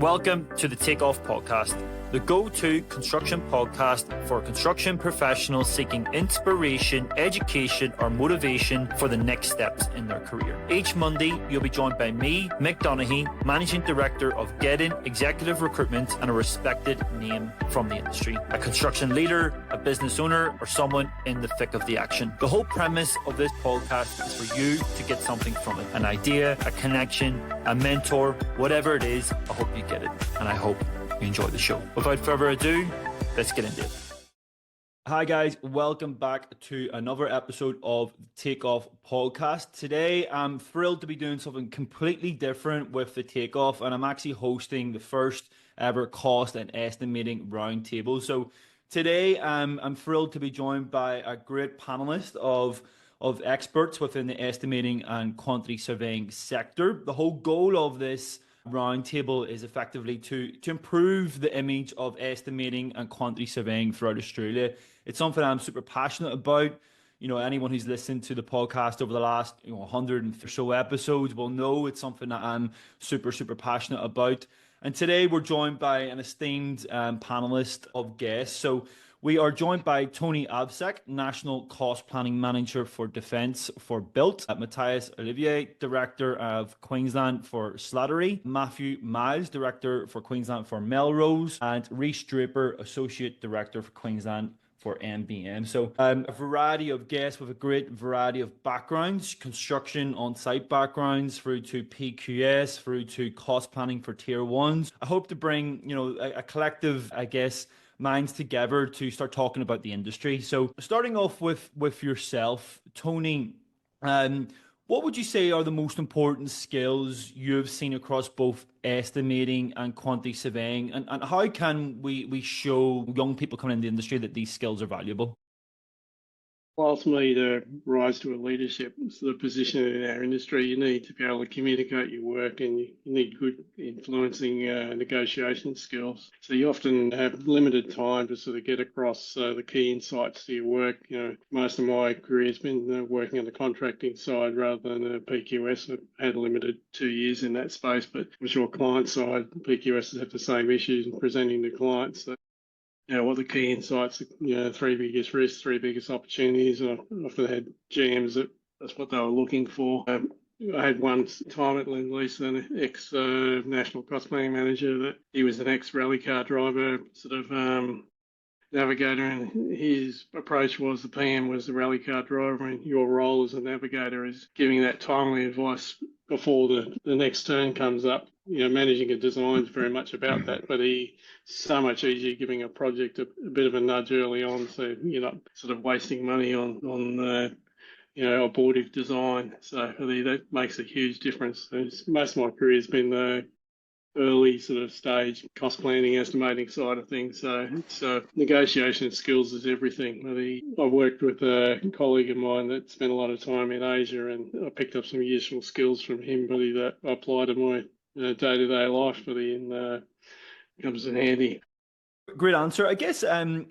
Welcome to the Takeoff Podcast, the go-to construction podcast for construction professionals seeking inspiration, education, or motivation for the next steps in their career. Each Monday, you'll be joined by me, Mick Donaghy, Managing Director of Gedden Executive Recruitment and a respected name from the industry. A construction leader, a business owner, or someone in the thick of the action. The whole premise of this podcast is for you to get something from it. An idea, a connection, a mentor, whatever it is, I hope you get it. And I hope you enjoy the show. Without further ado, let's get into it. Hi guys, welcome back to another episode of the Takeoff Podcast. Today, I'm thrilled to be doing something completely different with the Takeoff, and I'm actually hosting the first ever cost and estimating roundtable. So today, I'm thrilled to be joined by a great panelist of experts within the estimating and quantity surveying sector. The whole goal of this roundtable is effectively to improve the image of estimating and quantity surveying throughout Australia. It's something I'm super passionate about. You know, anyone who's listened to the podcast over the last 100 or so episodes will know it's something that I'm super passionate about. And today we're joined by an esteemed panelist of guests. So we are joined by Tony Avsec, National Cost Planning Manager for Defence for Built, Mathys, Olivier, Director of Queensland for Slattery, Mathy Miles, Director for Queensland for Melrose, and Reiss Draper, Associate Director for Queensland for MBMpl. So a variety of guests with a great variety of backgrounds, construction on-site backgrounds, through to PQS, through to cost planning for tier ones. I hope to bring, a collective, minds together to start talking about the industry. So starting off with yourself, Tony, what would you say are the most important skills you've seen across both estimating and quantity surveying? And how can we show young people coming in the industry that these skills are valuable? Ultimately, to rise to a leadership sort of position in our industry, you need to be able to communicate your work, and you need good influencing negotiation skills. So you often have limited time to sort of get across the key insights to your work. Most of my career has been working on the contracting side rather than PQS. I've had limited 2 years in that space, but I'm sure client side, PQS have the same issues in presenting to clients. So, what the key insights, three biggest risks, three biggest opportunities. I often had GMs that's what they were looking for. I had one time at Lend-Lease, an ex-national cost planning manager, that he was an ex-rally car driver, sort of navigator, and his approach was the PM was the rally car driver, and your role as a navigator is giving that timely advice before the next turn comes up. Managing a design is very much about that, but so much easier giving a project a bit of a nudge early on, so you're not sort of wasting money on abortive design. So that makes a huge difference. Most of my career has been the early sort of stage cost planning, estimating side of things. So it's negotiation skills is everything. I worked with a colleague of mine that spent a lot of time in Asia, and I picked up some useful skills from him, that I apply to my day-to-day life, and comes in handy. Great answer. I guess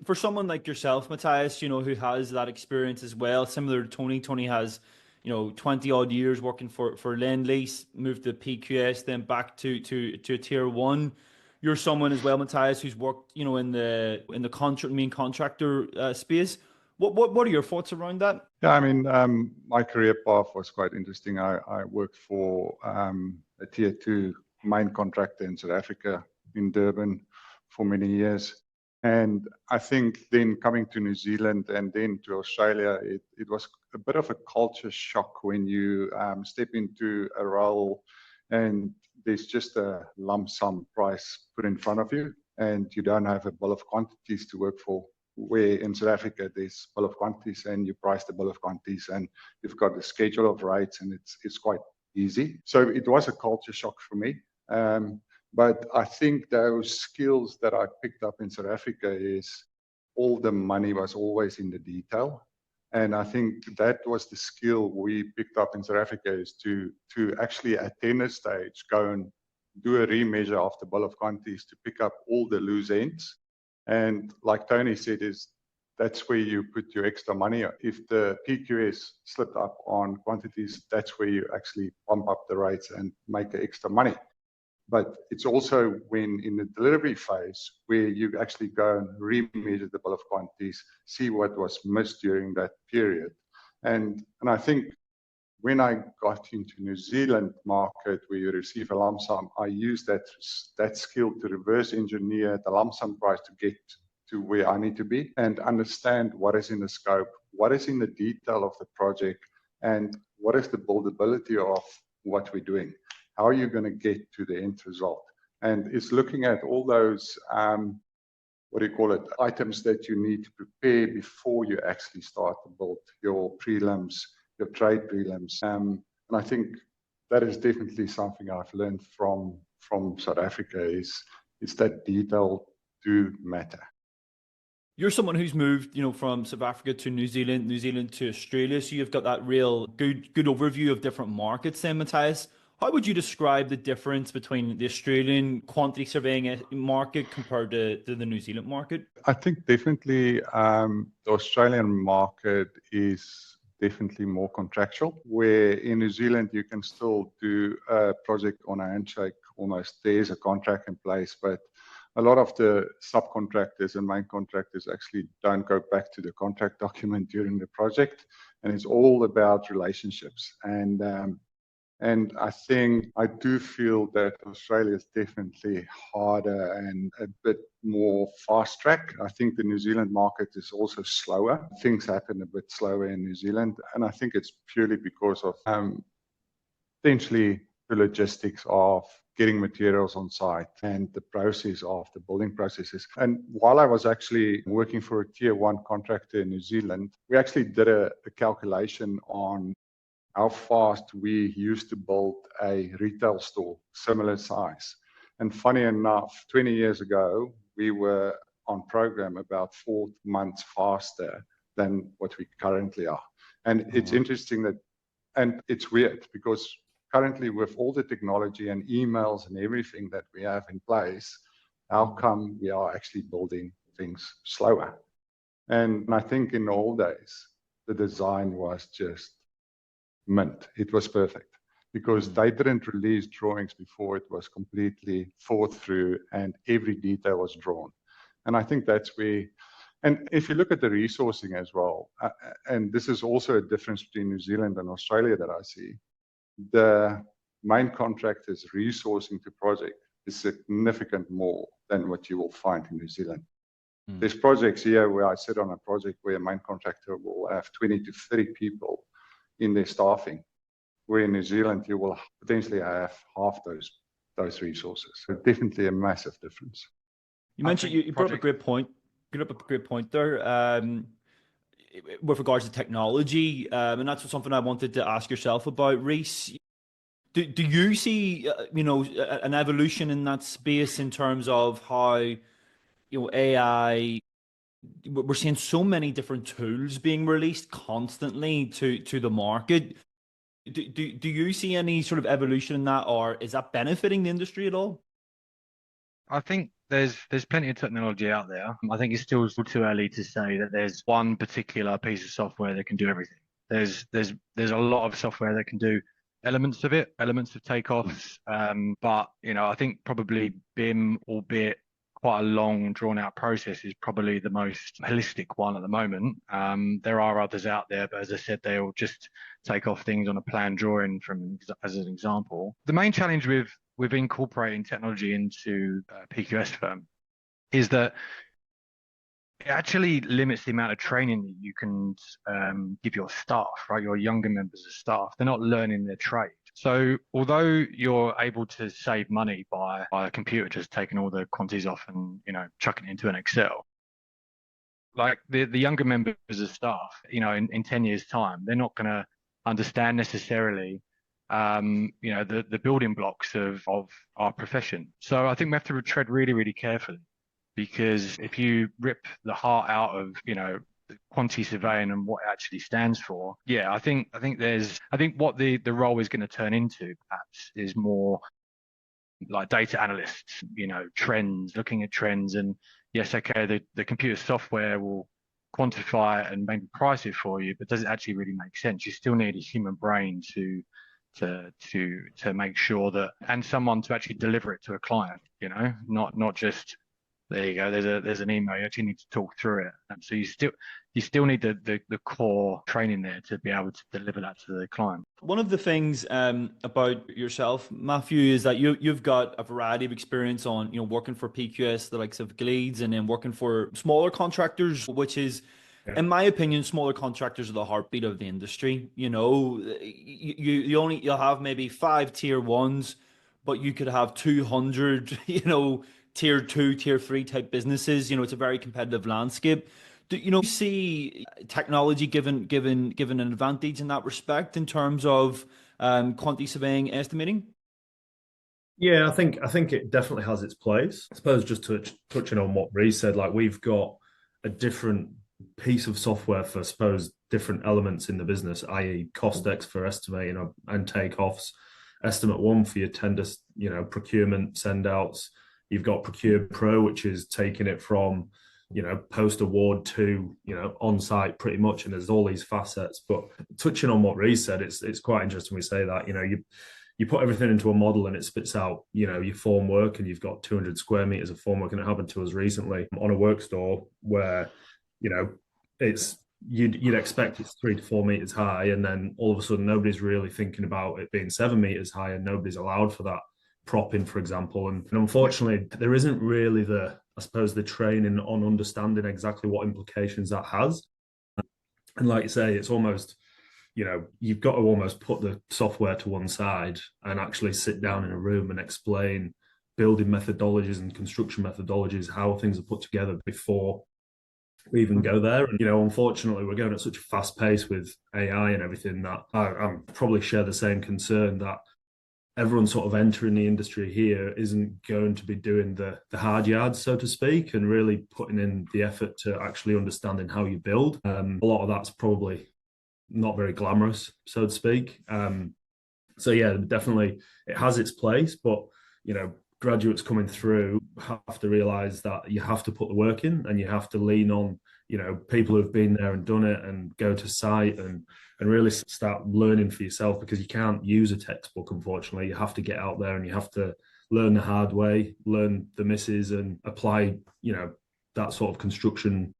for someone like yourself, Mathys, who has that experience as well, similar to Tony. Tony has 20 odd years working for Lend-Lease, moved to PQS, then back to tier one. You're someone as well, Mathys, who's worked in the main contractor space. What are your thoughts around that? Yeah, I mean, my career path was quite interesting. I worked for a tier two main contractor in South Africa, in Durban, for many years. And I think then coming to New Zealand and then to Australia, it was a bit of a culture shock when you step into a role and there's just a lump sum price put in front of you, and you don't have a bill of quantities to work for. Where in South Africa, there's bill of quantities, and you price the bill of quantities, and you've got the schedule of rates, and it's quite easy. So it was a culture shock for me. But I think those skills that I picked up in South Africa is all the money was always in the detail. And I think that was the skill we picked up in South Africa, is to actually at tender stage go and do a remeasure of the bill of quantities to pick up all the loose ends. And like Tony said, that's where you put your extra money. If the PQS slipped up on quantities, that's where you actually pump up the rates and make the extra money. But it's also when in the delivery phase where you actually go and remeasure the bill of quantities, see what was missed during that period. And I think when I got into New Zealand market where you receive a lump sum, I used that skill to reverse engineer the lump sum price to get to where I need to be and understand what is in the scope, what is in the detail of the project, and what is the buildability of what we're doing. How are you going to get to the end result? And it's looking at all those, items that you need to prepare before you actually start to build your prelims, your trade prelims. And I think that is definitely something I've learned from South Africa is that detail do matter. You're someone who's moved, from South Africa to New Zealand to Australia. So you've got that real good overview of different markets then, Mathys. How would you describe the difference between the Australian quantity surveying market compared to the New Zealand market? I think definitely the Australian market is definitely more contractual, where in New Zealand you can still do a project on a handshake almost. There's a contract in place, but a lot of the subcontractors and main contractors actually don't go back to the contract document during the project, and it's all about relationships. And I think I do feel that Australia is definitely harder and a bit more fast track. I think the New Zealand market is also slower. Things happen a bit slower in New Zealand, and I think it's purely because of potentially the logistics of getting materials on site and the process of the building processes. And while I was actually working for a tier 1 contractor in New Zealand, we actually did a calculation on how fast we used to build a retail store, similar size. And funny enough, 20 years ago, we were on program about 4 months faster than what we currently are. And it's interesting that, and it's weird because currently with all the technology and emails and everything that we have in place, how come we are actually building things slower? And I think in the old days, the design was just mint. It was perfect because they didn't release drawings before it was completely thought through and every detail was drawn. And I think that's where, and if you look at the resourcing as well, and this is also a difference between New Zealand and Australia that I see, the main contractor's resourcing to project is significant more than what you will find in New Zealand. There's projects here where I sit on a project where a main contractor will have 20 to 30 people in their staffing, where in New Zealand you will potentially have half those resources. So definitely a massive difference. You mentioned you brought up a great point. There with regards to technology, and that's something I wanted to ask yourself about, Reiss. Do you see an evolution in that space in terms of how AI? We're seeing so many different tools being released constantly to the market. Do you see any sort of evolution in that, or is that benefiting the industry at all? I think there's plenty of technology out there. I think it's still too early to say that there's one particular piece of software that can do everything. There's a lot of software that can do elements of it, elements of takeoffs. But I think probably BIM, albeit quite a long, drawn-out process, is probably the most holistic one at the moment. There are others out there, but as I said, they'll just take off things on a plan drawing as an example. The main challenge with incorporating technology into a PQS firm is that it actually limits the amount of training that you can give your staff, right? Your younger members of staff. They're not learning their trade. So although you're able to save money by a computer just taking all the quantities off and chucking it into an Excel, like the younger members of staff, in 10 years' time, they're not going to understand necessarily the building blocks of our profession. So I think we have to tread really, really carefully, because if you rip the heart out of quantity surveying and what it actually stands for, I think what the role is going to turn into perhaps is more like data analysts, trends, looking at trends, and yes, okay, the computer software will quantify it and maybe price it for you, but does it actually really make sense? You still need a human brain to to make sure that, and someone to actually deliver it to a client, you know, not just, there you go, there's an email, you actually need to talk through it. And so you still need the core training there to be able to deliver that to the client. One of the things about yourself, Matthew, is that you've got a variety of experience on, working for PQS, the likes of Gleeds, and then working for smaller contractors, which is, in my opinion, smaller contractors are the heartbeat of the industry. You'll have maybe 5 tier 1s, but you could have 200, tier 2, tier 3 type businesses. It's a very competitive landscape. Do you see technology given an advantage in that respect in terms of quantity surveying estimating? Yeah, I think it definitely has its place. I suppose just touching on what Reiss said, like we've got a different piece of software for, I suppose, different elements in the business, i.e. Costex for estimating and takeoffs, Estimate One for your tender, procurement send outs. You've got Procure Pro, which is taking it from, post award to, on site pretty much. And there's all these facets. But touching on what Reiss said, it's quite interesting we say that, you put everything into a model and it spits out, your form work, and you've got 200 square meters of form work. And it happened to us recently on a work store where, you'd expect it's 3 to 4 meters high. And then all of a sudden, nobody's really thinking about it being 7 meters high, and nobody's allowed for that propping, for example. And unfortunately, there isn't really the training on understanding exactly what implications that has. And like you say, it's almost, you've got to almost put the software to one side and actually sit down in a room and explain building methodologies and construction methodologies, how things are put together before we even go there. And, unfortunately, we're going at such a fast pace with AI and everything that I probably share the same concern that everyone sort of entering the industry here isn't going to be doing the hard yards, so to speak, and really putting in the effort to actually understanding how you build. A lot of that's probably not very glamorous, so to speak. So yeah, definitely it has its place, but graduates coming through have to realize that you have to put the work in, and you have to lean on people who've been there and done it, and go to site and really start learning for yourself, because you can't use a textbook, unfortunately. You have to get out there and you have to learn the hard way, learn the misses, and apply that sort of construction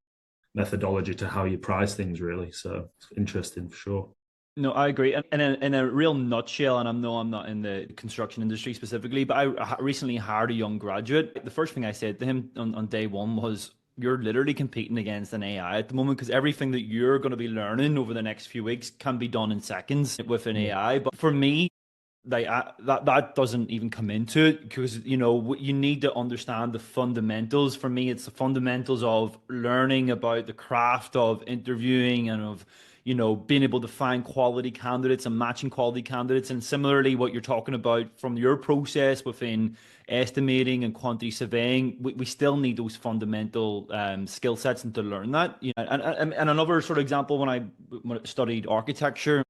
methodology to how you price things, really. So it's interesting for sure. No, I agree. And in a real nutshell, and I know I'm not in the construction industry specifically, but I recently hired a young graduate. The first thing I said to him on day one was, you're literally competing against an AI at the moment, because everything that you're going to be learning over the next few weeks can be done in seconds with an AI. But for me, that doesn't even come into it, because you need to understand the fundamentals. For me, it's the fundamentals of learning about the craft of interviewing and of being able to find quality candidates and matching quality candidates. And similarly, what you're talking about from your process within estimating and quantity surveying, we still need those fundamental skill sets and to learn that. And another sort of example, when I studied architecture,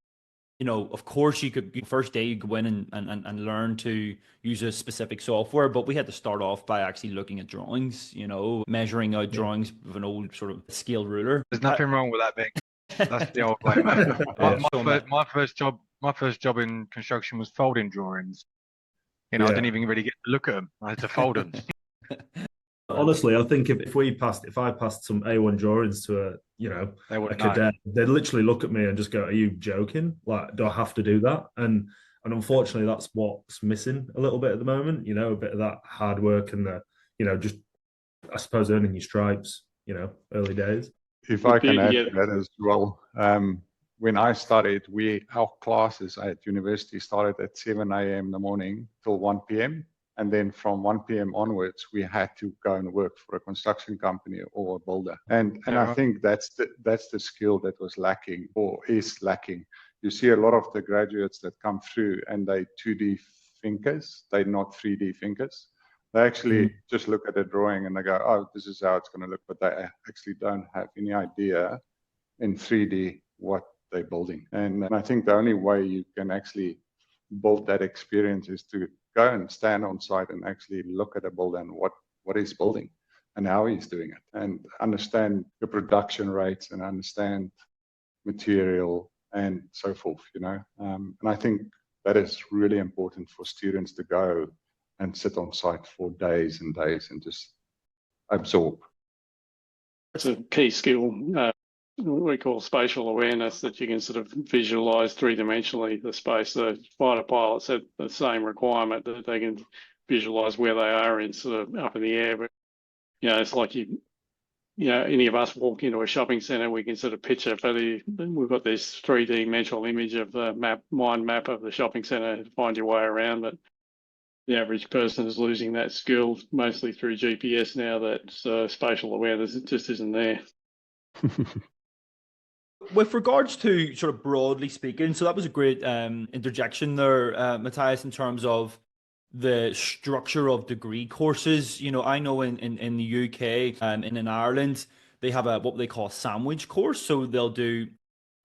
of course, first day you go in and learn to use a specific software, but we had to start off by actually looking at drawings, measuring out drawings with an old sort of scale ruler. There's nothing wrong with that, Mick. That's the old way, mate. My first job in construction was folding drawings. I didn't even really get to look at them. I had to fold them. Honestly, I think if I passed some A1 drawings to a cadet, they'd literally look at me and just go, "Are you joking? Like, do I have to do that?" And unfortunately, that's what's missing a little bit at the moment. A bit of that hard work and the, just, I suppose, earning your stripes. Early days. If I can add to that as well, when I studied, our classes at university started at 7 a.m. in the morning till 1 p.m. And then from 1 p.m. onwards, we had to go and work for a construction company or a builder. And I think that's the skill that was lacking or is lacking. You see a lot of the graduates that come through and they 2D thinkers, they're not 3D thinkers. They actually just look at a drawing and they go, "Oh, this is how it's going to look," but they actually don't have any idea in 3D what they're building. And I think the only way you can actually build that experience is to go and stand on site and actually look at a builder and what he's building and how he's doing it, and understand the production rates and understand material and so forth. And I think that is really important for students to go and sit on site for days and days and just absorb. It's a key skill we call spatial awareness, that you can sort of visualize three-dimensionally the space. The fighter pilots have the same requirement, that they can visualize where they are in sort of up in the air. But, it's like any of us walk into a shopping centre, we can sort of picture we've got this 3D mental image of the mind map of the shopping centre to find your way around. But the average person is losing that skill mostly through GPS now, that spatial awareness just isn't there. With regards to sort of broadly speaking, so that was a great interjection there, Mathys, in terms of the structure of degree courses. I know in the UK and in Ireland, they have what they call a sandwich course. So they'll do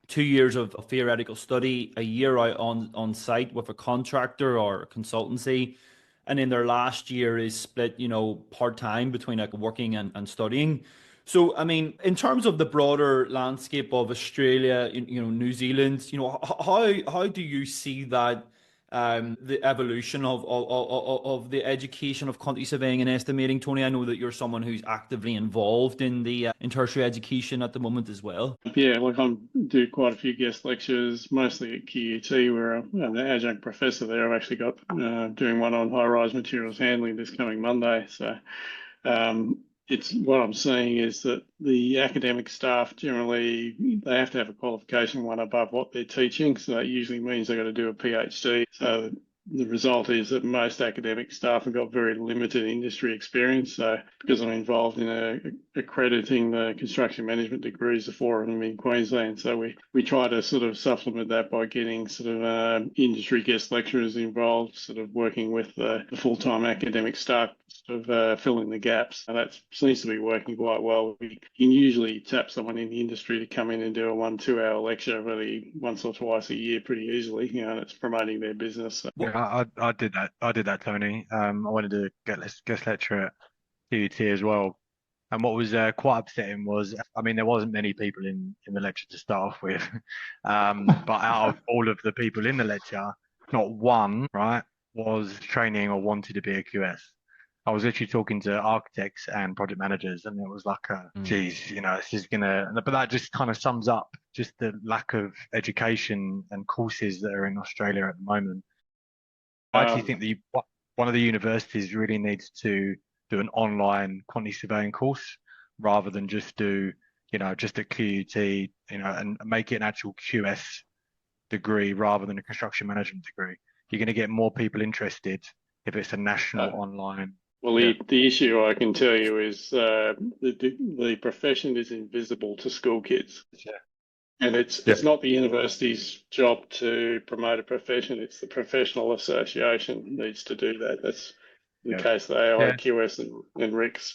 2 years of theoretical study, a year out on site with a contractor or a consultancy. And then their last year is split, part-time between like working and studying. So, I mean, in terms of the broader landscape of Australia, New Zealand, how do you see that the evolution of the education of quantity surveying and estimating, Tony? I know that you're someone who's actively involved in the in tertiary education at the moment as well. Yeah, I do quite a few guest lectures, mostly at QUT, where I'm the adjunct professor there. I've actually got doing one on high-rise materials handling this coming Monday. So it's what I'm seeing is that the academic staff generally, they have to have a qualification one above what they're teaching. So that usually means they've got to do a PhD. So the result is that most academic staff have got very limited industry experience. So because I'm involved in accrediting the construction management degrees, the 4 of them in Queensland, so we try to sort of supplement that by getting sort of industry guest lecturers involved, sort of working with the full-time academic staff, sort of filling the gaps. And that seems to be working quite well. We can usually tap someone in the industry to come in and do a 1-2 hour lecture really once or twice a year pretty easily, and it's promoting their business. So. Yeah, I did that. I did that, Tony. I wanted to get guest lecture at QUT as well. And what was quite upsetting was, I mean, there wasn't many people in the lecture to start off with. But out of all of the people in the lecture, not one, right, was training or wanted to be a QS. I was literally talking to architects and project managers, and it was like, geez, this is but that just kind of sums up just the lack of education and courses that are in Australia at the moment. I actually think one of the universities really needs to do an online quantity surveying course rather than just do, just a QUT, and make it an actual QS degree rather than a construction management degree. You're going to get more people interested if it's a national online. Well, the issue I can tell you is the profession is invisible to school kids. Yeah. And it's not the university's job to promote a profession. It's the professional association needs to do that. That's in the case of the AIQS and MRICS.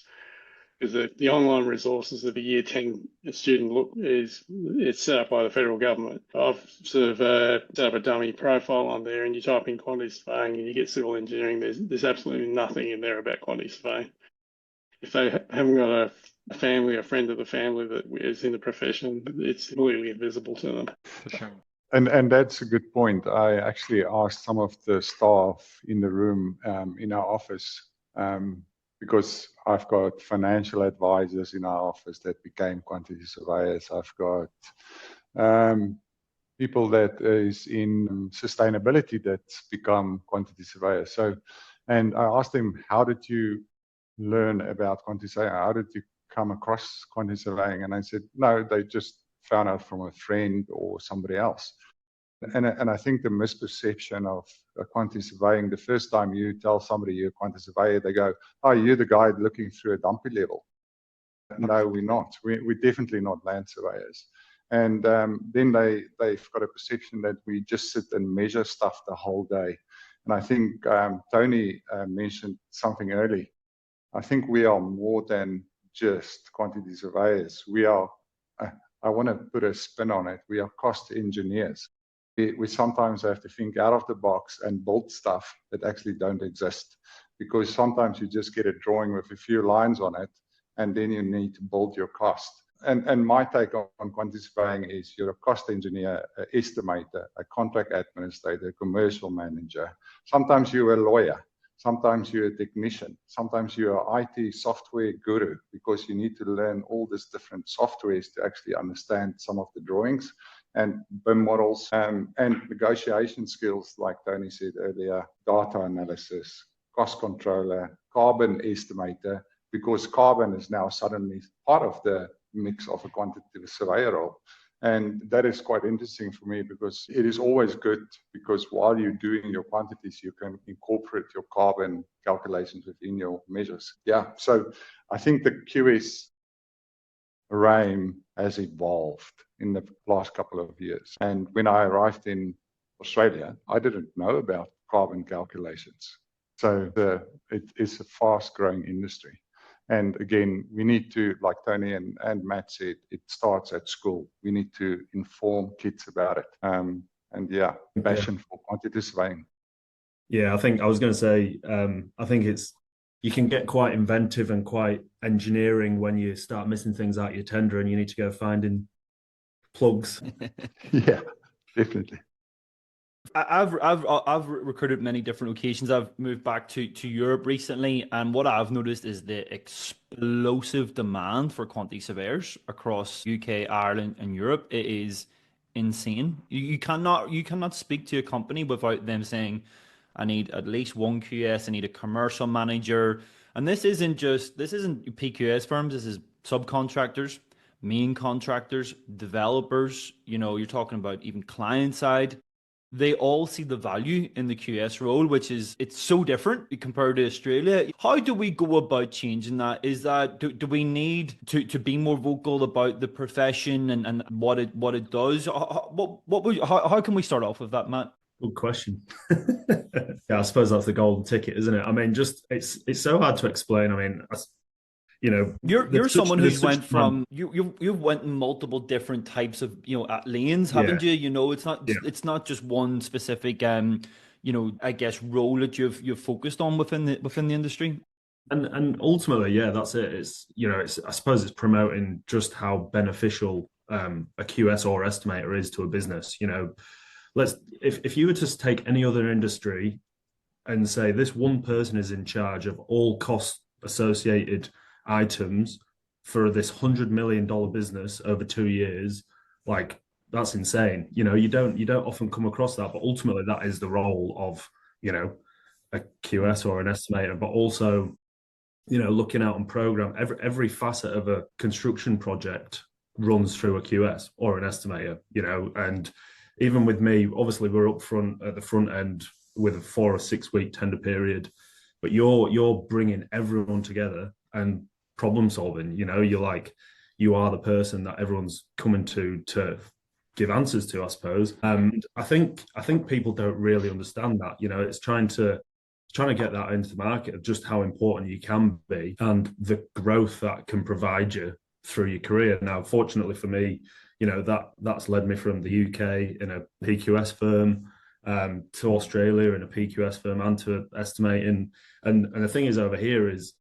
Because the online resources of a year 10 student it's set up by the federal government. I've sort of set up a dummy profile on there, and you type in quantity surveying and you get civil engineering. There's absolutely nothing in there about quantity surveying. If they haven't got a family, a friend of the family that is in the profession, it's completely invisible to them. For sure. And that's a good point. I actually asked some of the staff in the room in our office, because I've got financial advisors in our office that became quantity surveyors. I've got people that is in sustainability that's become quantity surveyors. And I asked them, how did you learn about quantity surveying? How did you come across quantity surveying? And I said, no, they just found out from a friend or somebody else. And I think the misperception of quantity surveying, the first time you tell somebody you're a quantity surveyor, they go, oh, you're the guy looking through a dumpy level. No, we're not. We're definitely not land surveyors. And then they've got a perception that we just sit and measure stuff the whole day. And I think Tony mentioned something early. I think we are more than just quantity surveyors. We are, I want to put a spin on it, we are cost engineers. We sometimes have to think out of the box and build stuff that actually don't exist, because sometimes you just get a drawing with a few lines on it and then you need to build your cost. and my take on quantity surveying is you're a cost engineer, an estimator, a contract administrator, a commercial manager. Sometimes you're a lawyer. Sometimes you're a technician. Sometimes you're an IT software guru because you need to learn all these different softwares to actually understand some of the drawings and BIM models and negotiation skills, like Tony said earlier, data analysis, cost controller, carbon estimator, because carbon is now suddenly part of the mix of a quantitative surveyor role. And that is quite interesting for me because it is always good because while you're doing your quantities, you can incorporate your carbon calculations within your measures. Yeah, so I think the QS realm has evolved in the last couple of years. And when I arrived in Australia, I didn't know about carbon calculations. So it is a fast-growing industry. And again, we need to, like Tony and Matt said, it starts at school. We need to inform kids about it. And yeah, passion for quantity surveying. Yeah, I think I was going to say, I think you can get quite inventive and quite engineering when you start missing things out your tender and you need to go finding plugs. Yeah, definitely. I've recruited many different locations. I've moved back to Europe recently, and what I've noticed is the explosive demand for quantity surveyors across UK, Ireland, and Europe. It is insane. You cannot speak to a company without them saying, I need at least one QS, I need a commercial manager. And this isn't PQS firms, this is subcontractors, main contractors, developers, you're talking about even client side. They all see the value in the QS role, it's so different compared to Australia. How do we go about changing that? Is that, do we need to be more vocal about the profession and what it does? How can we start off with that, Matt? Good question. Yeah, I suppose that's the golden ticket, isn't it? I mean, just it's so hard to explain. I mean, you're someone who's went from you've went in multiple different types of lanes, haven't you? It's not just one specific I guess role that you've focused on within the industry. And ultimately, yeah, that's it. It's I suppose it's promoting just how beneficial a QS or estimator is to a business. If you were to take any other industry and say this one person is in charge of all cost associated items for this $100 million business over 2 years, like that's insane. You don't often come across that, but ultimately that is the role of a QS or an estimator, but also looking out and program every facet of a construction project runs through a QS or an estimator. And even with me, obviously we're up front at the front end with a 4 or 6 week tender period, but you're bringing everyone together and problem solving. You are the person that everyone's coming to give answers to, I suppose. And I think people don't really understand that. It's trying to get that into the market of just how important you can be and the growth that can provide you through your career. Now, fortunately for me, that's led me from the UK in a PQS firm to Australia in a PQS firm and to estimating. And the thing is over here is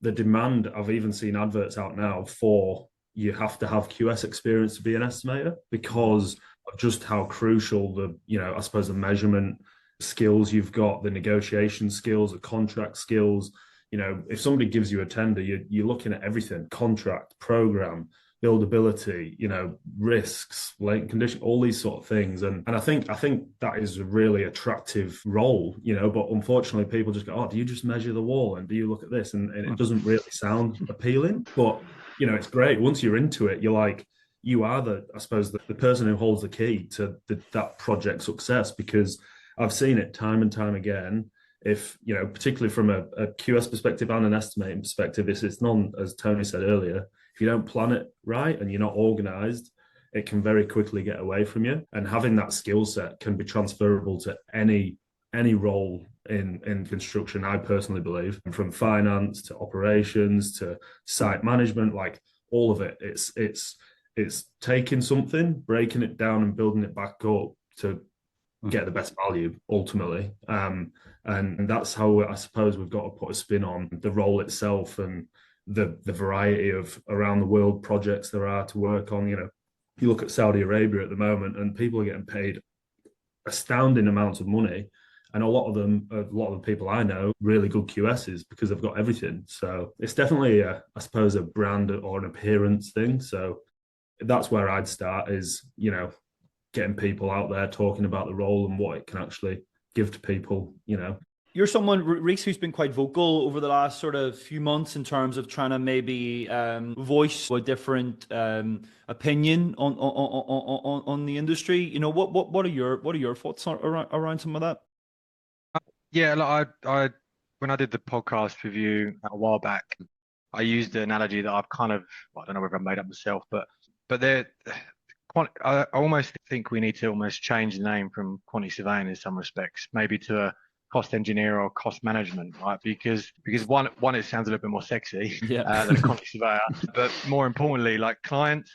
the demand. I've even seen adverts out now for you have to have QS experience to be an estimator because of just how crucial I suppose the measurement skills you've got, the negotiation skills, the contract skills. If somebody gives you a tender, you're looking at everything: contract, program, buildability, risks, late condition, all these sort of things. And I think that is a really attractive role, but unfortunately people just go, oh, do you just measure the wall and do you look at this? And it doesn't really sound appealing, but it's great. Once you're into it, you're like, you are the person who holds the key to that project success, because I've seen it time and time again. If, particularly from a QS perspective and an estimating perspective, it's non, as Tony said earlier, if you don't plan it right and you're not organized, it can very quickly get away from you. And having that skill set can be transferable to any role in construction, I personally believe, from finance to operations to site management, like all of it. It's taking something, breaking it down and building it back up to get the best value ultimately. And that's how I suppose we've got to put a spin on the role itself and the variety of around the world projects there are to work on. You look at Saudi Arabia at the moment, and people are getting paid astounding amounts of money. And a lot of the people I know, really good QSs because they've got everything. So it's definitely, I suppose, a brand or an appearance thing. So that's where I'd start is, getting people out there talking about the role and what it can actually give to people, You're someone, Reiss, who's been quite vocal over the last sort of few months in terms of trying to maybe voice a different opinion on the industry. What are your thoughts around some of that? Yeah, like I when I did the podcast with you a while back, I used the analogy that I've kind of, I don't know whether I made up myself, but I almost think we need to almost change the name from quantity surveying in some respects, maybe to a cost engineer or cost management, right? Because one it sounds a little bit more sexy than a quantity surveyor, but more importantly, like clients,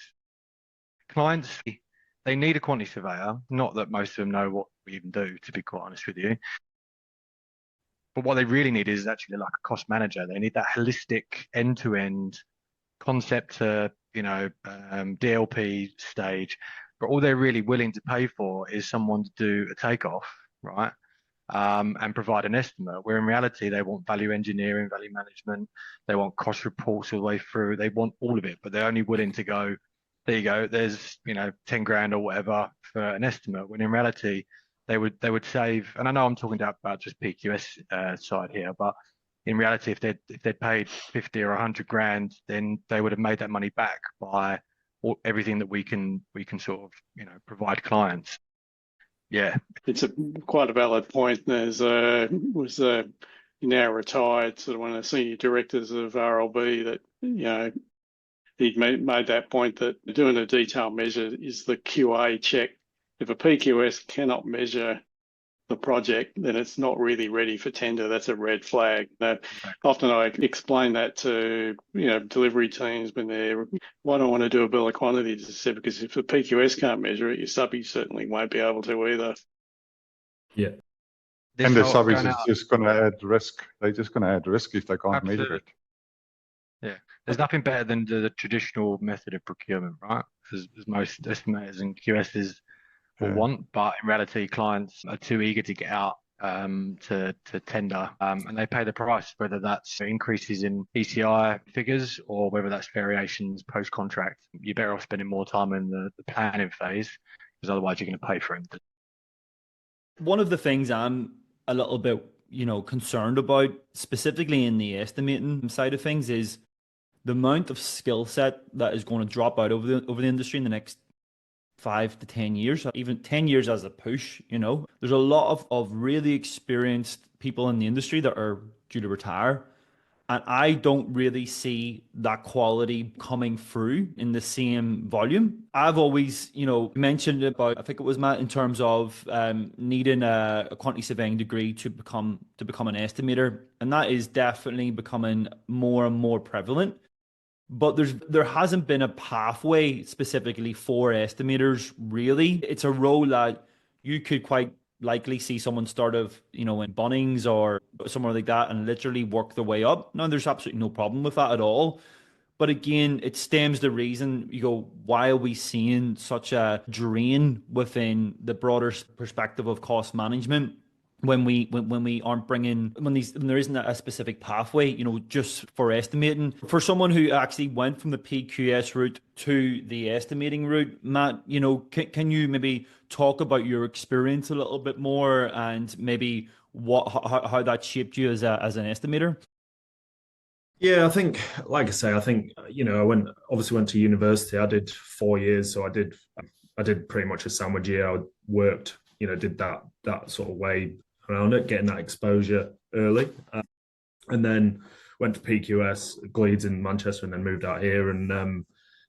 they need a quantity surveyor. Not that most of them know what we even do, to be quite honest with you. But what they really need is actually like a cost manager. They need that holistic end-to-end concept to, DLP stage. But all they're really willing to pay for is someone to do a takeoff, right? And provide an estimate, where in reality, they want value engineering, value management. They want cost reports all the way through. They want all of it, but they're only willing to go, there you go, there's, 10 grand or whatever for an estimate, when in reality, they would save, and I know I'm talking about just PQS side here, but in reality, if they'd paid 50 or 100 grand, then they would have made that money back by everything that we can sort of provide clients. Yeah, it's quite a valid point. There's now retired sort of one of the senior directors of RLB that he'd made that point that doing a detailed measure is the QA check. If a PQS cannot measure the project, then it's not really ready for tender. That's a red flag. Often I explain that to delivery teams when they're, why don't I want to do a bill of quantity? Just said, because if the PQS can't measure it, your subby certainly won't be able to either. Yeah. And the subbies is just going to add risk. They're just going to add risk if they can't measure it. Yeah, there's nothing better than the traditional method of procurement, right? As most estimators and QSs will want, but in reality, clients are too eager to get out to tender, and they pay the price, whether that's increases in ECI figures or whether that's variations post-contract. You're better off spending more time in the planning phase, because otherwise you're going to pay for it. One of the things I'm a little bit, concerned about, specifically in the estimating side of things, is the amount of skill set that is going to drop out over the industry in the next 5 to 10 years, even 10 years as a push. There's a lot of really experienced people in the industry that are due to retire, and I don't really see that quality coming through in the same volume. I've always, mentioned about, I think it was Matt, in terms of needing a quantity surveying degree to become an estimator, and that is definitely becoming more and more prevalent. But there hasn't been a pathway specifically for estimators, really. It's a role that you could quite likely see someone start in Bunnings or somewhere like that and literally work their way up. Now, there's absolutely no problem with that at all. But again, it stems the reason, why are we seeing such a drain within the broader perspective of cost management? When we aren't when there isn't a specific pathway, just for estimating. For someone who actually went from the PQS route to the estimating route, Matt, can you maybe talk about your experience a little bit more, and maybe how that shaped you as an estimator? Yeah, I think, like I say, I obviously went to university. I did 4 years, so I did pretty much a sandwich year. I worked, did that sort of way around it, getting that exposure early, and then went to PQS, Gleeds in Manchester, and then moved out here. And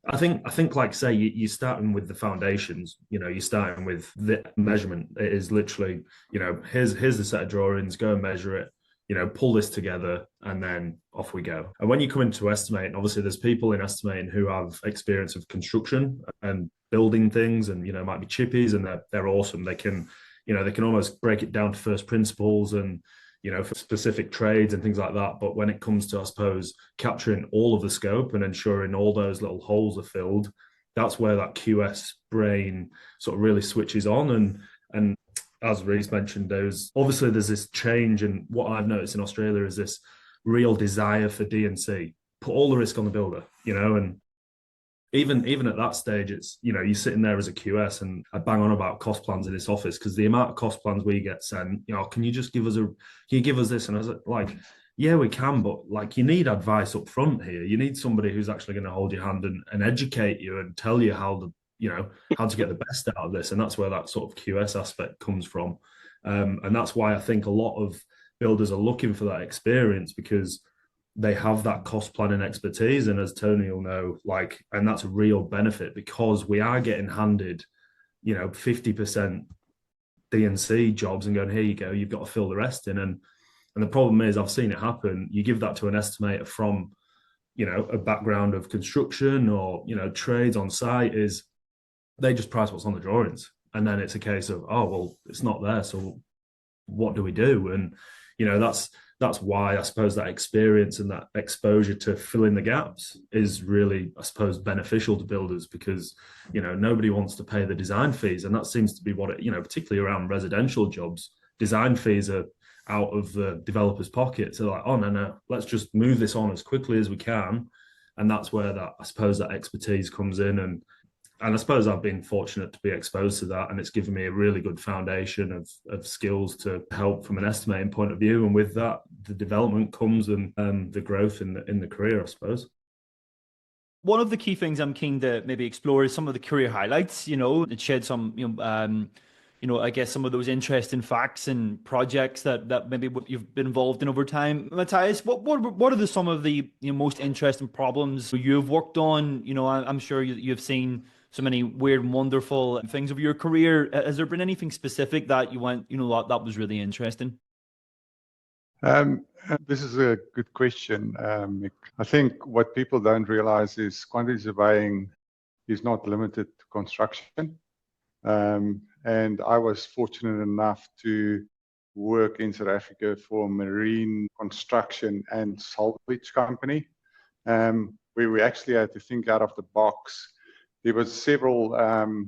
I think, like say, you're starting with the foundations. You're starting with the measurement. It is literally, here's the set of drawings. Go and measure it. Pull this together, and then off we go. And when you come into estimating, obviously there's people in estimating who have experience of construction and building things, and might be chippies, and they're awesome. They can almost break it down to first principles, and for specific trades and things like that. But when it comes to, I suppose, capturing all of the scope and ensuring all those little holes are filled, that's where that QS brain sort of really switches on. And as Reiss mentioned, there's this change, and what I've noticed in Australia is this real desire for D&C, put all the risk on the builder, and even at that stage, it's, you're sitting there as a QS, and I bang on about cost plans in this office because the amount of cost plans we get sent, can you give us this? And I was like, yeah, we can, but like, you need advice up front here. You need somebody who's actually going to hold your hand and educate you and tell you how to get the best out of this. And that's where that sort of QS aspect comes from. And that's why I think a lot of builders are looking for that experience, because they have that cost planning expertise. And as Tony will know, and that's a real benefit, because we are getting handed, 50% D&C jobs and going, here you go, you've got to fill the rest in. And the problem is, I've seen it happen. You give that to an estimator from, a background of construction or, trades on site, is they just price what's on the drawings. And then it's a case of, oh, well, it's not there, so what do we do? And, that's why I suppose that experience and that exposure to filling the gaps is really, I suppose, beneficial to builders, because, nobody wants to pay the design fees. And that seems to be what it, particularly around residential jobs, design fees are out of the developer's pocket. So like, oh, no, let's just move this on as quickly as we can. And that's where that, I suppose, that expertise comes in. And I suppose I've been fortunate to be exposed to that, and it's given me a really good foundation of skills to help from an estimating point of view. And with that, the development comes, and the growth in the career, I suppose. One of the key things I'm keen to maybe explore is some of the career highlights, and shed some, I guess some of those interesting facts and projects that maybe you've been involved in over time. Mathys, what are some of the most interesting problems you've worked on? I'm sure you've seen so many weird and wonderful things of your career. Has there been anything specific that you went, that was really interesting? This is a good question, Mick. I think what people don't realize is quantity surveying is not limited to construction. And I was fortunate enough to work in South Africa for a marine construction and salvage company, where we actually had to think out of the box. There was several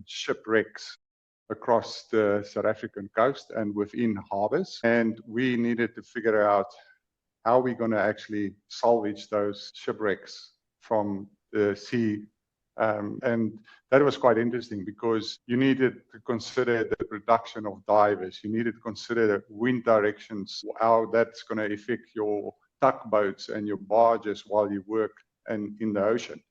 shipwrecks across the South African coast and within harbours, and we needed to figure out how we're going to actually salvage those shipwrecks from the sea. And that was quite interesting, because you needed to consider the production of divers. You needed to consider the wind directions, how that's going to affect your tugboats and your barges while you work in the ocean.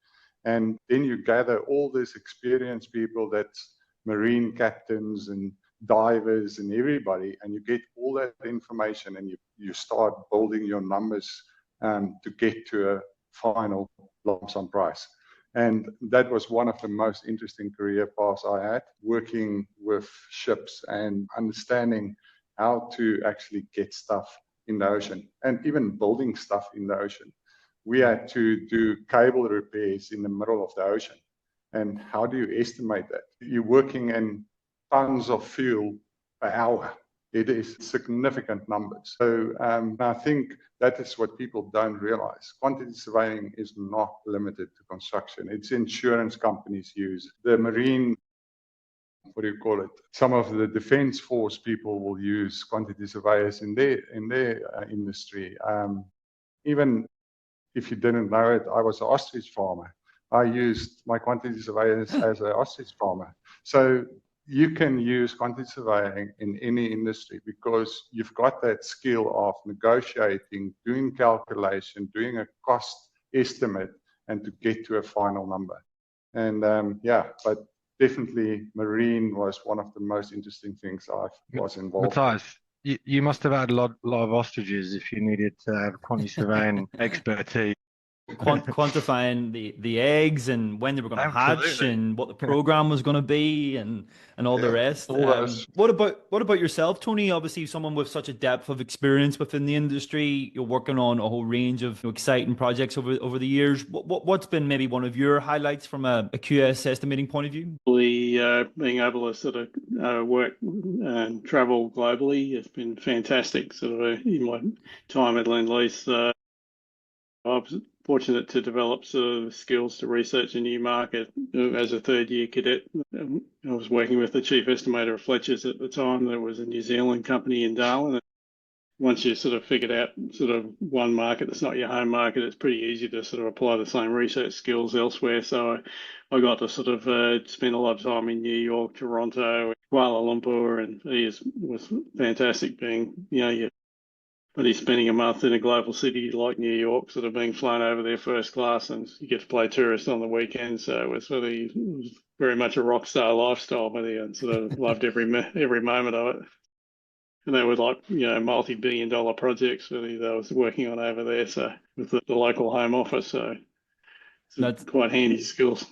And then you gather all these experienced people, that's marine captains and divers and everybody, and you get all that information, and you start building your numbers to get to a final lump sum price. And that was one of the most interesting career paths I had, working with ships and understanding how to actually get stuff in the ocean, and even building stuff in the ocean. We had to do cable repairs in the middle of the ocean. And how do you estimate that? You're working in tons of fuel per hour. It is significant numbers. So I think that is what people don't realize. Quantity surveying is not limited to construction. It's insurance companies use. The marine, what do you call it? Some of the defense force people will use quantity surveyors in their industry. Even if you didn't know it, I was an ostrich farmer. I used my quantity surveyors as an ostrich farmer. So you can use quantity surveying in any industry, because you've got that skill of negotiating, doing calculation, doing a cost estimate, and to get to a final number. And but definitely marine was one of the most interesting things I was involved in. Mathys, you must have had a lot of ostriches if you needed to have quantity surveying expertise. quantifying the eggs and when they were going to hatch Absolutely. and what the program was going to be and all the rest. all those. What about yourself, Tony? Obviously, someone with such a depth of experience within the industry, you're working on a whole range of exciting projects over the years. What's been maybe one of your highlights from a QS estimating point of view? Being able to sort of work and travel globally has been fantastic. Sort of in my time at Lend-Lease, I was fortunate to develop sort of skills to research a new market as a third-year cadet. I was working with the chief estimator of Fletcher's at the time. There was a New Zealand company in Darwin. Once you sort of figured out sort of one market that's not your home market, it's pretty easy to sort of apply the same research skills elsewhere. So I got to sort of spend a lot of time in New York, Toronto, Kuala Lumpur, and it was fantastic being, but he's spending a month in a global city like New York, sort of being flown over there first class, and you get to play tourist on the weekend. So it was very much a rock star lifestyle, but he sort of loved every moment of it. And they were like, multi-billion-dollar projects that I was working on over there. So with the local home office, so that's quite handy skills.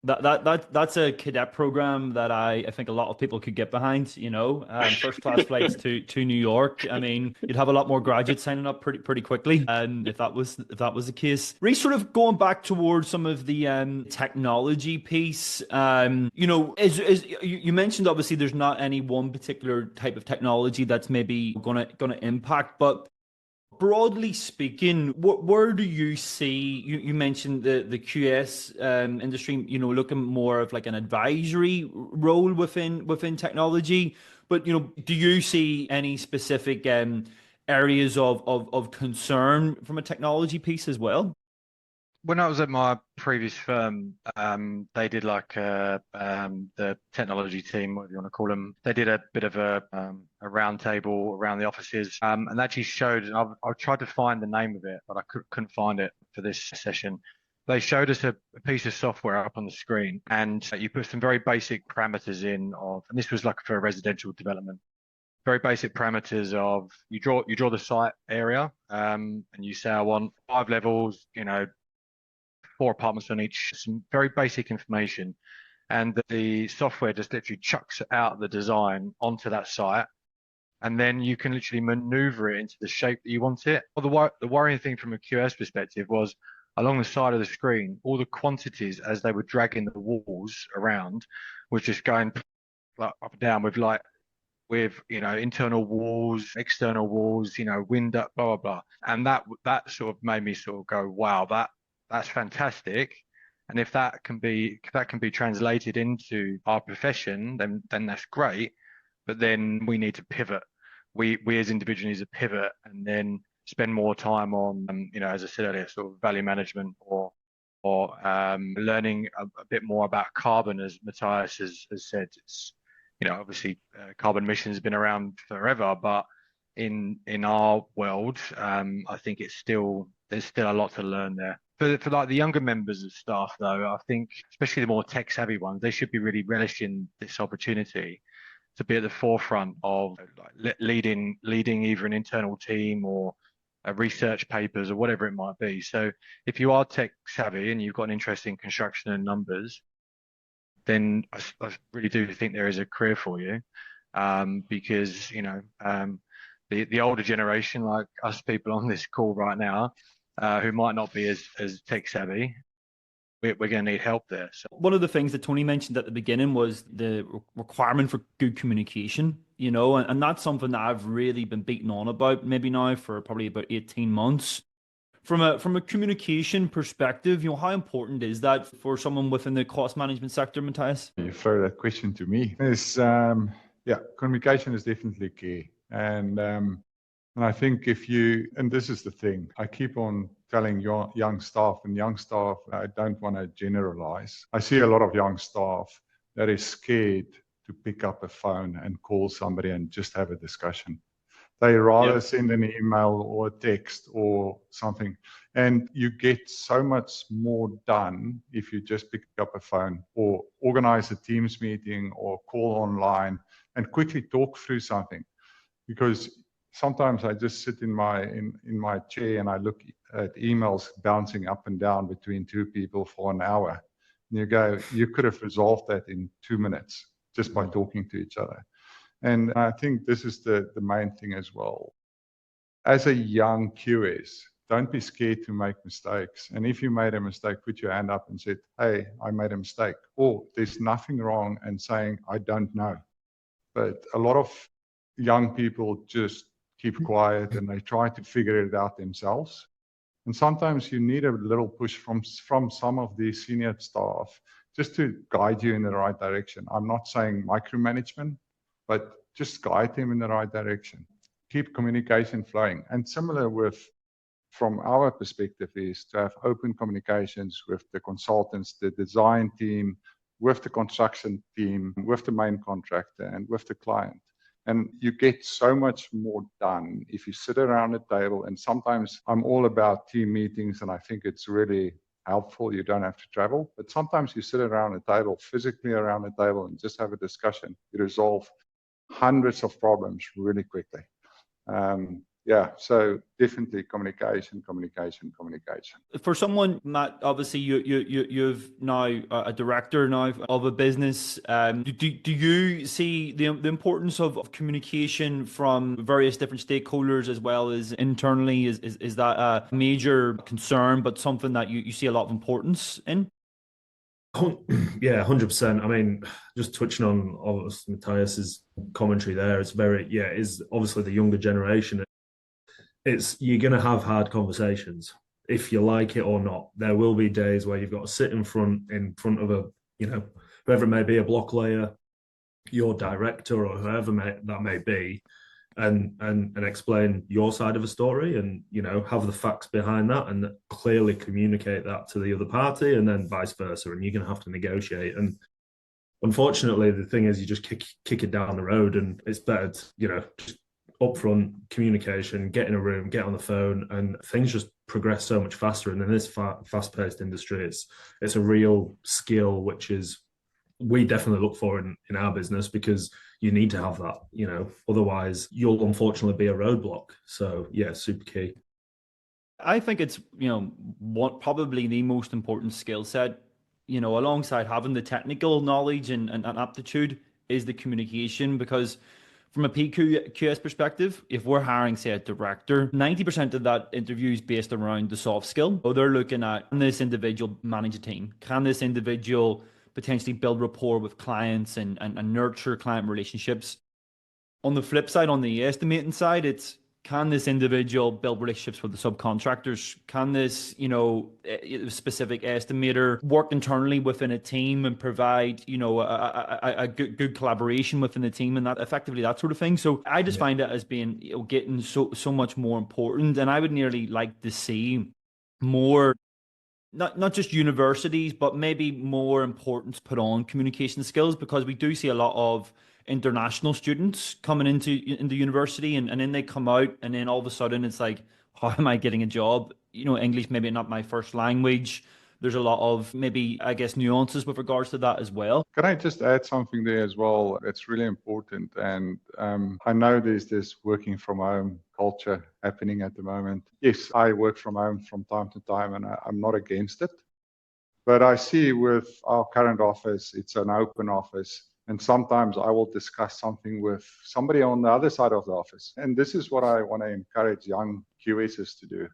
That's a cadet program that I think a lot of people could get behind. First class flights to New York. I mean, you'd have a lot more graduates signing up pretty quickly, and if that was the case. Reiss, sort of going back towards some of the technology piece. You mentioned obviously there's not any one particular type of technology that's maybe gonna impact, but broadly speaking, where do you see, you mentioned the QS industry, looking more of like an advisory role within technology, but, do you see any specific areas of concern from a technology piece as well? When I was at my previous firm, they did like the technology team, whatever you want to call them. They did a bit of a roundtable around the offices, and actually showed. And I've tried to find the name of it, but I couldn't find it for this session. They showed us a piece of software up on the screen, and you put some very basic parameters in and this was like for a residential development. Very basic parameters of you draw the site area, and you say I want 5 levels, 4 apartments on each, some very basic information. And the software just literally chucks out the design onto that site. And then you can literally maneuver it into the shape that you want it. Well, the worrying thing from a QS perspective was along the side of the screen, all the quantities as they were dragging the walls around was just going like up and down with internal walls, external walls, wind up, blah, blah, blah. And that sort of made me sort of go, wow, that's fantastic. And if that can be translated into our profession, then that's great. But then we need to pivot. We as individuals need to pivot and then spend more time on, as I said earlier, sort of value management or learning a bit more about carbon, as Mathys has said. It's, obviously carbon emissions has been around forever, but in our world, I think there's still a lot to learn there. For like the younger members of staff, though, I think especially the more tech savvy ones, they should be really relishing this opportunity to be at the forefront of leading either an internal team or research papers or whatever it might be. So if you are tech savvy and you've got an interest in construction and numbers, then I really do think there is a career for you, because the older generation, like us people on this call right now, who might not be as tech savvy, we're going to need help there. So one of the things that Tony mentioned at the beginning was the requirement for good communication, and that's something that I've really been beating on about maybe now for probably about 18 months. From a communication perspective, how important is that for someone within the cost management sector, Mathys? You throw that question to me. Communication is definitely key. And I think and this is the thing, I keep on telling your young staff, I don't want to generalize. I see a lot of young staff that is scared to pick up a phone and call somebody and just have a discussion. They rather send an email or a text or something. And you get so much more done if you just pick up a phone or organize a Teams meeting or call online and quickly talk through something. Because sometimes I just sit in my chair and I look at emails bouncing up and down between two people for an hour. And you go, you could have resolved that in 2 minutes just by talking to each other. And I think this is the main thing as well. As a young QS, don't be scared to make mistakes. And if you made a mistake, put your hand up and said, hey, I made a mistake. Or there's nothing wrong in saying, I don't know. But a lot of young people just keep quiet and they try to figure it out themselves. And sometimes you need a little push from some of the senior staff just to guide you in the right direction. I'm not saying micromanagement, but just guide them in the right direction. Keep communication flowing. And similar from our perspective is to have open communications with the consultants, the design team, with the construction team, with the main contractor, and with the client. And you get so much more done if you sit around a table. And sometimes I'm all about team meetings, and I think it's really helpful. You don't have to travel. But sometimes you sit around a table, physically around a table, and just have a discussion. You resolve hundreds of problems really quickly. So definitely communication. For someone, Matt, obviously you've now a director now of a business. Do you see the importance of communication from various different stakeholders as well as internally? Is that a major concern, but something that you see a lot of importance in? Yeah, 100%. I mean, just touching on Mathys's commentary there, it's is obviously the younger generation. You're going to have hard conversations, if you like it or not. There will be days where you've got to sit in front of whoever it may be, a block layer, your director or whoever that may be, and explain your side of a story and, have the facts behind that and clearly communicate that to the other party, and then vice versa. And you're going to have to negotiate. And unfortunately, the thing is you just kick it down the road, and it's better to, just upfront communication, get in a room, get on the phone, and things just progress so much faster. And in this fast-paced industry, it's a real skill, which is we definitely look for in our business, because you need to have that, otherwise you'll unfortunately be a roadblock. So yeah, super key. I think it's, probably the most important skill set, alongside having the technical knowledge and aptitude, is the communication. Because from a PQS perspective, if we're hiring, say, a director, 90% of that interview is based around the soft skill. So they're looking at, can this individual manage a team? Can this individual potentially build rapport with clients and nurture client relationships? On the flip side, on the estimating side, it's, can this individual build relationships with the subcontractors? Can this, specific estimator work internally within a team and provide, a good collaboration within the team, and that effectively that sort of thing. So I just find it as being, getting so much more important. And I would nearly like to see more, not just universities, but maybe more importance put on communication skills, because we do see a lot of international students coming into university, and then they come out, and then all of a sudden it's like, how am I getting a job? English maybe not my first language. There's a lot of maybe, I guess, nuances with regards to that as well. Can I just add something there as well? It's really important. And I know there's this working from home culture happening at the moment. Yes, I work from home from time to time, and I'm not against it. But I see with our current office, it's an open office. And sometimes I will discuss something with somebody on the other side of the office. And this is what I want to encourage young QSs to do,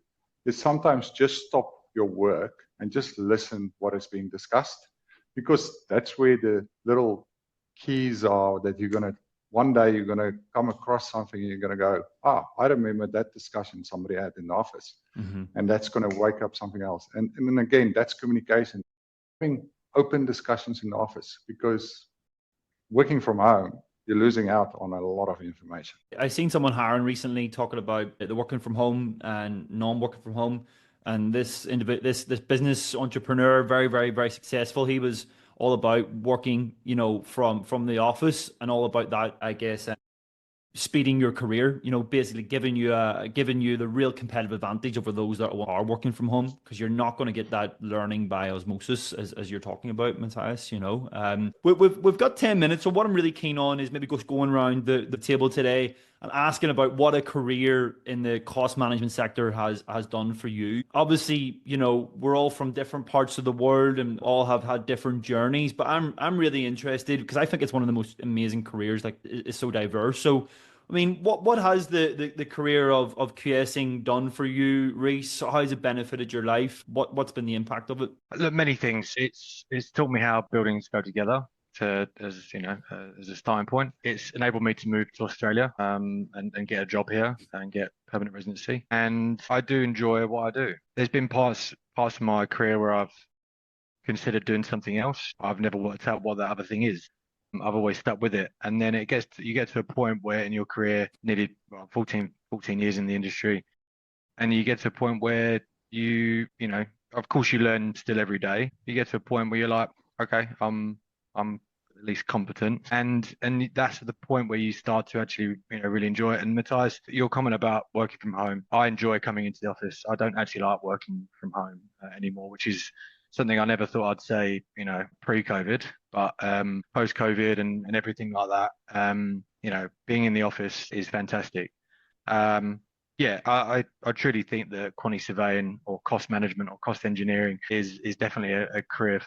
is sometimes just stop your work and just listen what is being discussed, because that's where the little keys are that one day you're going to come across something and you're going to go, I remember that discussion somebody had in the office. Mm-hmm. And that's going to wake up something else. And then again, that's communication, having open discussions in the office, because working from home, you're losing out on a lot of information. I've seen someone hiring recently talking about the working from home and non-working from home. And this business entrepreneur, very, very, very successful. He was all about working, from the office, and all about that, I guess, speeding your career, basically giving you the real competitive advantage over those that are working from home, because you're not going to get that learning by osmosis as you're talking about, Mathys. We've got 10 minutes, so what I'm really keen on is maybe just going around the table today and asking about what a career in the cost management sector has done for you. Obviously, you know, we're all from different parts of the world and all have had different journeys, but I'm really interested because I think it's one of the most amazing careers. Like, it's so diverse. So, I mean, what has the career of QSing done for you, Reiss? How has it benefited your life? What's been the impact of it? Look, many things. It's taught me how buildings go together. As you know, as a starting point, it's enabled me to move to Australia and get a job here and get permanent residency. And I do enjoy what I do. There's been parts of my career where I've considered doing something else. I've never worked out what that other thing is. I've always stuck with it. And then you get to a point where in your career, nearly 14 years in the industry, and you get to a point where you know, of course you learn still every day. You get to a point where you're like, okay, I'm at least competent, and that's the point where you start to actually, you know, really enjoy it. And Mathys, your comment about working from home, I enjoy coming into the office. I don't actually like working from home anymore, which is something I never thought I'd say, you know, pre-COVID, but post-COVID and everything like that, you know, being in the office is fantastic. Yeah, I truly think that quantity surveying or cost management or cost engineering is definitely a career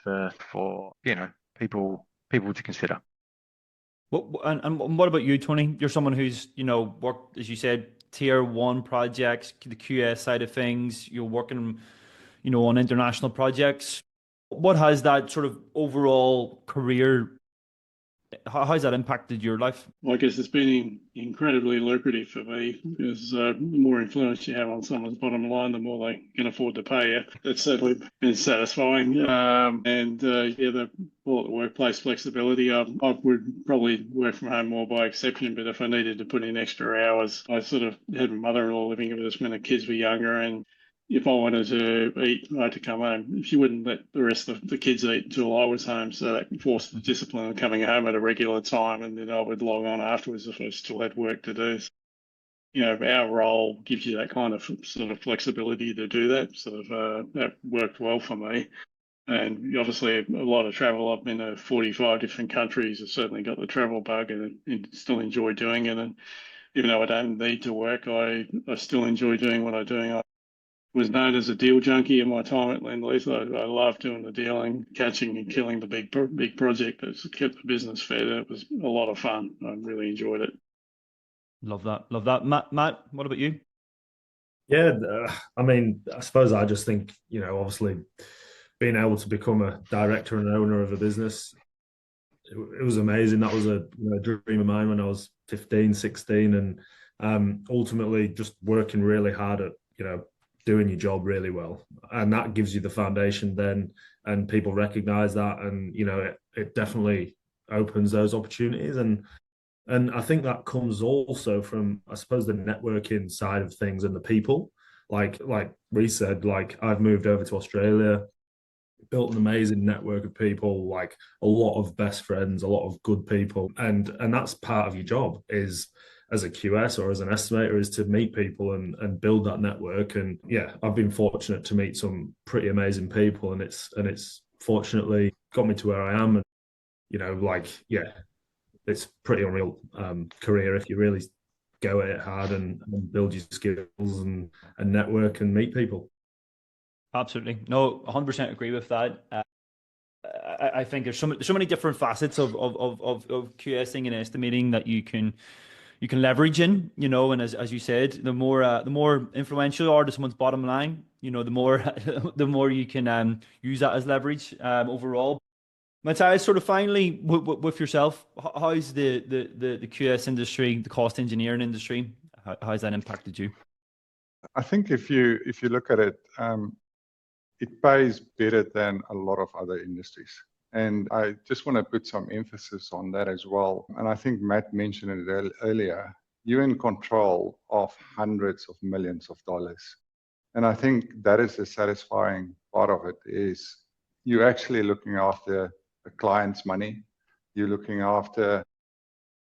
for you know, people to consider. And what about you, Tony? You're someone who's, you know, worked, as you said, tier 1 projects, the QS side of things. You're working, you know, on international projects. What has that sort of overall career, how has that impacted your life? Well, I guess it's been incredibly lucrative for me because the more influence you have on someone's bottom line, the more they can afford to pay you. It's certainly been satisfying. The workplace flexibility. I would probably work from home more by exception, but if I needed to put in extra hours, I sort of had my mother-in-law living with us when the kids were younger, and if I wanted to eat, I had to come home. She wouldn't let the rest of the kids eat until I was home, so that forced the discipline of coming home at a regular time, and then I would log on afterwards if I still had work to do. So, you know, our role gives you that kind of sort of flexibility to do that. That worked well for me. And obviously a lot of travel. I've been to 45 different countries. I've certainly got the travel bug and still enjoy doing it. And even though I don't need to work, I still enjoy doing what I'm doing. I was known as a deal junkie in my time at Lend-Lease. I loved doing the dealing, catching and killing the big project that's kept the business fed. It was a lot of fun. I really enjoyed it. Love that. Matt, what about you? Yeah, I mean, I suppose I just think, you know, obviously being able to become a director and owner of a business, it was amazing. That was a dream of mine when I was 15, 16, and ultimately just working really hard at, you know, doing your job really well, and that gives you the foundation then, and people recognize that, and you know, it definitely opens those opportunities, and I think that comes also from, I suppose, the networking side of things and the people, like Reiss said, like I've moved over to Australia, built an amazing network of people, like a lot of best friends, a lot of good people, and that's part of your job is, as a QS or as an estimator, is to meet people and build that network. And yeah, I've been fortunate to meet some pretty amazing people, and it's fortunately got me to where I am. And you know, like, yeah, it's pretty unreal career if you really go at it hard and build your skills and network and meet people. Absolutely. No, 100% agree with that. I think there's so many different facets of QSing and estimating that you can leverage in, you know, and as you said, the more influential you are to someone's bottom line, you know, the more you can use that as leverage overall. Mathys, sort of finally with yourself, how's the QS industry, the cost engineering industry, how has that impacted you? I think if you look at it, it pays better than a lot of other industries. And I just want to put some emphasis on that as well. And I think Matt mentioned it earlier. You're in control of hundreds of millions of dollars. And I think that is the satisfying part of it, is you're actually looking after the client's money. You're looking after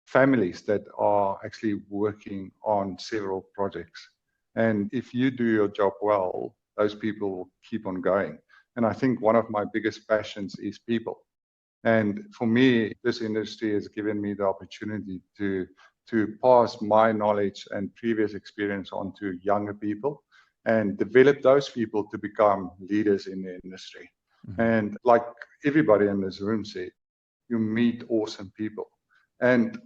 families that are actually working on several projects. And if you do your job well, those people will keep on going. And I think one of my biggest passions is people. And for me, this industry has given me the opportunity to to pass my knowledge and previous experience on to younger people and develop those people to become leaders in the industry. And like everybody in this room said, you meet awesome people. And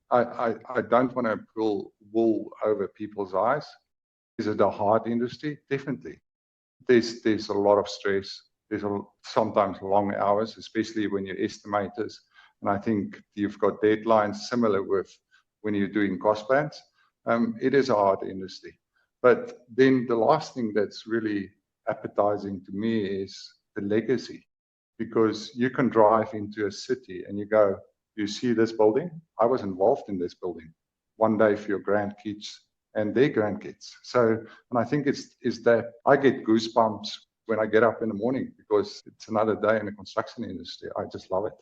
I don't want to pull wool over people's eyes. Is it a hard industry? Definitely. There's a lot of stress. There's sometimes long hours, especially when you're estimators. And I think you've got deadlines similar with when you're doing cost plans. It is a hard industry. But then the last thing that's really appetizing to me is the legacy. Because you can drive into a city and you go, you see this building? I was involved in this building. One day for your grandkids and their grandkids. So, and I think it's that I get goosebumps when I get up in the morning because it's another day in the construction industry. I just love it.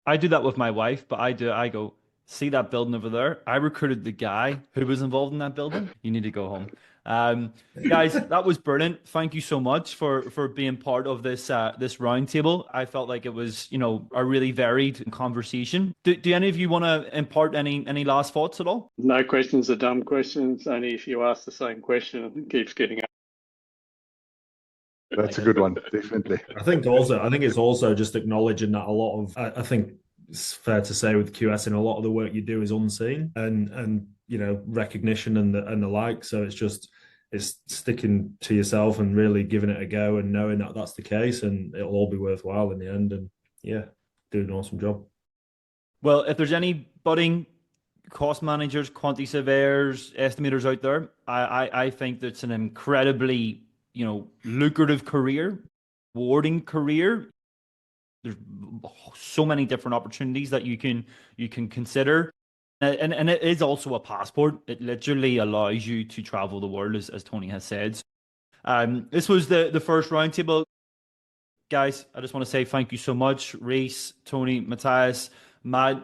I do that with my wife, but I go, see that building over there? I recruited the guy who was involved in that building. You need to go home. Guys, that was brilliant. Thank you so much for being part of this this roundtable. I felt like it was, you know, a really varied conversation. Do any of you want to impart any last thoughts at all? No questions are dumb questions. Only if you ask the same question, it keeps getting up. That's a good one, definitely. I think it's also just acknowledging that a lot of, I think it's fair to say with QS, and a lot of the work you do is unseen and you know, recognition and the like. So it's sticking to yourself and really giving it a go and knowing that that's the case, and it'll all be worthwhile in the end. And yeah, doing an awesome job. Well, if there's any budding cost managers, quantity surveyors, estimators out there, I think that's an incredibly, you know, lucrative career, rewarding career. There's so many different opportunities that you can consider. And it is also a passport. It literally allows you to travel the world, as Tony has said. This was the first roundtable. Guys, I just want to say thank you so much. Reiss, Tony, Mathys, Matt,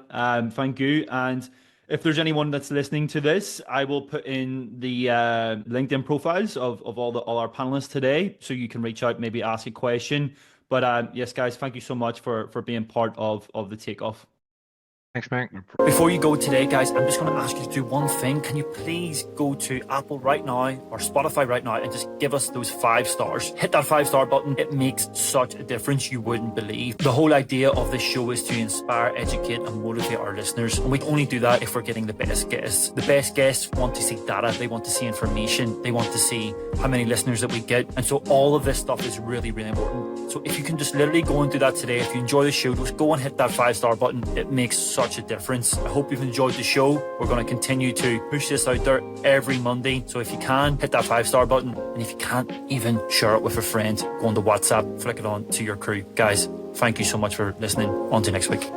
thank you. And if there's anyone that's listening to this, I will put in the LinkedIn profiles of all our panelists today, so you can reach out, maybe ask a question. But yes, guys, thank you so much for being part of the takeoff. Thanks, Mike. Before you go today, guys, I'm just going to ask you to do one thing. Can you please go to Apple right now or Spotify right now and just give us those 5 stars? Hit that 5-star button. It makes such a difference you wouldn't believe. The whole idea of this show is to inspire, educate, and motivate our listeners. And we only do that if we're getting the best guests. The best guests want to see data. They want to see information. They want to see how many listeners that we get. And so all of this stuff is really, really important. So if you can just literally go and do that today, if you enjoy the show, just go and hit that 5-star button. It makes such a difference. I hope you've enjoyed the show. We're going to continue to push this out there every Monday. So if you can, hit that 5-star button. And if you can't, even share it with a friend. Go on to WhatsApp, flick it on to your crew. Guys, thank you so much for listening. On to next week.